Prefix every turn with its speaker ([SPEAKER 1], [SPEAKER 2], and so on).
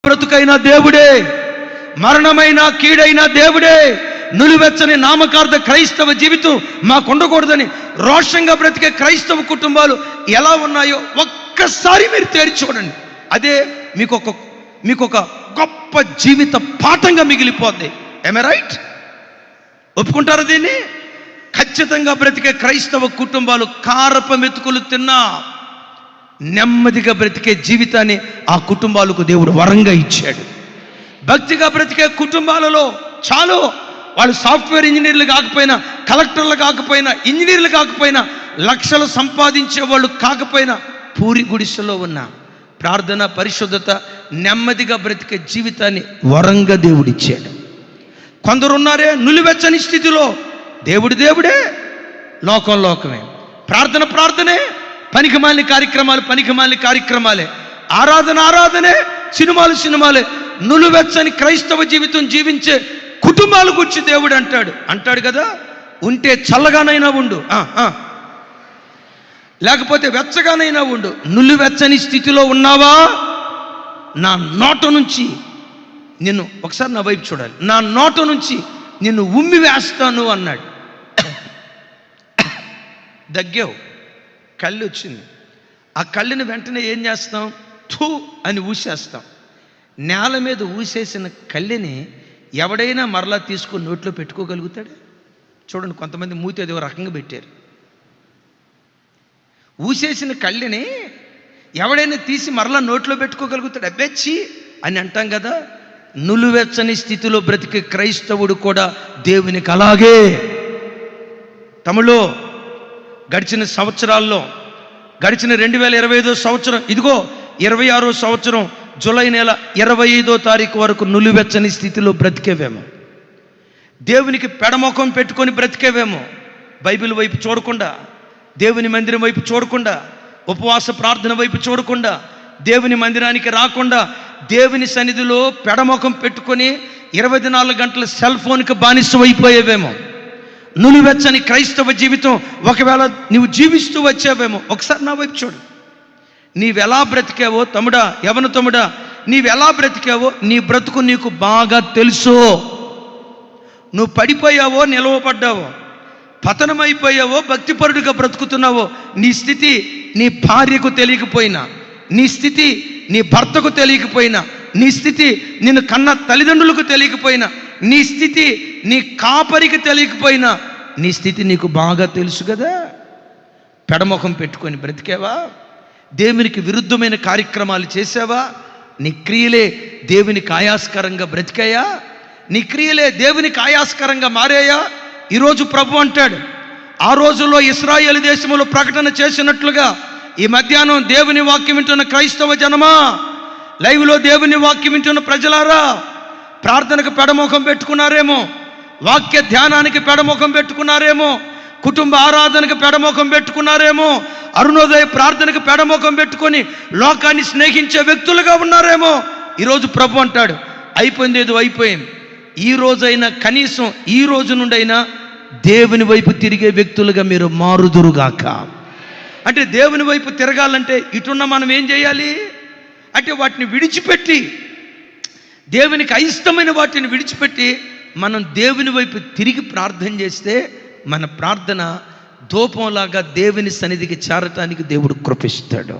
[SPEAKER 1] బ్రతుకైన దేవుడే, మరణమైన కీడైన దేవుడే. నులివెచ్చని నామకార్థ క్రైస్తవ జీవితం మాకు ఉండకూడదని రోషంగా బ్రతికే క్రైస్తవ కుటుంబాలు ఎలా ఉన్నాయో ఒక్కసారి మీరు తేల్చి చూడండి. అదే మీకు ఒక గొప్ప జీవిత పాఠంగా మిగిలిపోద్ది. ఏమే రైట్? ఒప్పుకుంటారు దీన్ని? ఖచ్చితంగా బ్రతికే క్రైస్తవ కుటుంబాలు కారప మెతుకులు తిన్నా నెమ్మదిగా బ్రతికే జీవితాన్ని ఆ కుటుంబాలకు దేవుడు వరంగా ఇచ్చాడు. భక్తిగా బ్రతికే కుటుంబాలలో చాలు, వాళ్ళు సాఫ్ట్వేర్ ఇంజనీర్లు కాకపోయినా, కలెక్టర్లు కాకపోయినా, ఇంజనీర్లు కాకపోయినా, లక్షలు సంపాదించే వాళ్ళు కాకపోయినా, పూరి గుడిసెలో ఉన్న ప్రార్థన, పరిశుద్ధత, నెమ్మదిగా బ్రతికే జీవితాన్ని వరంగా దేవుడిచ్చాడు. కొందరున్నారే నులివెచ్చని స్థితిలో, దేవుడే, లోకం లోకమే, ప్రార్థనే, పనికిమాలిన కార్యక్రమాలే, ఆరాధనే, సినిమాలే. నులివెచ్చని క్రైస్తవ జీవితం జీవించే కుటుంబాల గురించి దేవుడు అంటాడు కదా, ఉంటే చల్లగానైనా ఉండు, లేకపోతే వెచ్చగానైనా ఉండు. నులివెచ్చని స్థితిలో ఉన్నావా, నా నోట నుంచి నిన్ను, ఒకసారి నా వైపు చూడాలి, నా నోట నుంచి నిన్ను ఉమ్మి వేస్తాను అన్నాడు. దగ్గావు, కళ్ళు వచ్చింది. ఆ కళ్ళుని వెంటనే ఏం చేస్తాం? థూ అని ఊసేస్తాం. నేల మీద ఊసేసిన కళ్ళని ఎవడైనా మరలా తీసుకొని నోట్లో పెట్టుకోగలుగుతాడు? చూడండి, కొంతమంది మూతి అది రకంగా పెట్టారు. ఊసేసిన కళ్ళని ఎవడైనా తీసి మరలా నోట్లో పెట్టుకోగలుగుతాడు? అబ్బెచ్చి అని అంటాం కదా. నులివెచ్చని స్థితిలో బ్రతికే క్రైస్తవుడు కూడా దేవునికి అలాగే. తమిళలో గడిచిన సంవత్సరాల్లో, గడిచిన 2025 సంవత్సరం, ఇదిగో 26వ సంవత్సరం జూలై నెల 25వ తారీఖు వరకు నులివెచ్చని స్థితిలో బ్రతికేవేమో, దేవునికి పెడముఖం పెట్టుకొని బ్రతికేవేమో, బైబిల్ వైపు చూడకుండా, దేవుని మందిరం వైపు చూడకుండా, ఉపవాస ప్రార్థన వైపు చూడకుండా, దేవుని మందిరానికి రాకుండా, దేవుని సన్నిధిలో పెడముఖం పెట్టుకొని 24 గంటల సెల్ ఫోన్కి బానిస అయిపోయేవేమో. నులివెచ్చని క్రైస్తవ జీవితం ఒకవేళ నువ్వు జీవిస్తూ వచ్చావేమో. ఒకసారి నా వైపు చూడు. నీవెలా బ్రతికావో తమ్ముడా, యవన తమ్ముడా, నీవెలా బ్రతికావో నీ బ్రతుకు నీకు బాగా తెలుసు. నువ్వు పడిపోయావో, నిలవబడ్డావో, పతనమైపోయావో, భక్తిపరుడిగా బ్రతుకుతున్నావో, నీ స్థితి నీ భార్యకు తెలియకపోయినా, నీ స్థితి నీ భర్తకు తెలియకపోయినా, నీ స్థితి నిన్ను కన్న తల్లిదండ్రులకు తెలియకపోయినా, నీ స్థితి నీ కాపరికి తెలియకపోయినా, నీ స్థితి నీకు బాగా తెలుసు కదా. పెడముఖం పెట్టుకొని బ్రతికావా? దేవునికి విరుద్ధమైన కార్యక్రమాలు చేసావా? నీ క్రియలే దేవునికి ఆయాస్కరంగా బ్రతికాయా? నీ క్రియలే దేవునికి ఆయాస్కరంగా మారాయా? ఈరోజు ప్రభు అంటాడు, ఆ రోజుల్లో ఇశ్రాయేలు దేశంలో ప్రకటన చేసినట్లుగా ఈ మధ్యాహ్నం దేవుని వాక్యం వింటున్న క్రైస్తవ జనమా, లైవ్లో దేవుని వాక్యం వింటున్న ప్రజలారా, ప్రార్థనకు పెడముఖం పెట్టుకున్నారేమో, వాక్య ధ్యానానికి పెడముఖం పెట్టుకున్నారేమో, కుటుంబ ఆరాధనకు పెడముఖం పెట్టుకున్నారేమో, అరుణోదయ ప్రార్థనకు పెడముఖం పెట్టుకొని లోకాన్ని స్నేహించే వ్యక్తులుగా ఉన్నారేమో. ఈరోజు ప్రభు అంటాడు, అయిపోయింది, ఏదో అయిపోయింది. ఈ రోజైనా, కనీసం ఈ రోజు నుండైనా దేవుని వైపు తిరిగే వ్యక్తులుగా మీరు మారుదురుగాక. అంటే దేవుని వైపు తిరగాలంటే ఇటున్న మనం ఏం చేయాలి అంటే, వాటిని విడిచిపెట్టి, దేవునికి అయిష్టమైన వాటిని విడిచిపెట్టి మనం దేవుని వైపు తిరిగి ప్రార్థన చేస్తే మన ప్రార్థన ధూపంలాగా దేవుని సన్నిధికి చేరటానికి దేవుడు కృపిస్తాడు.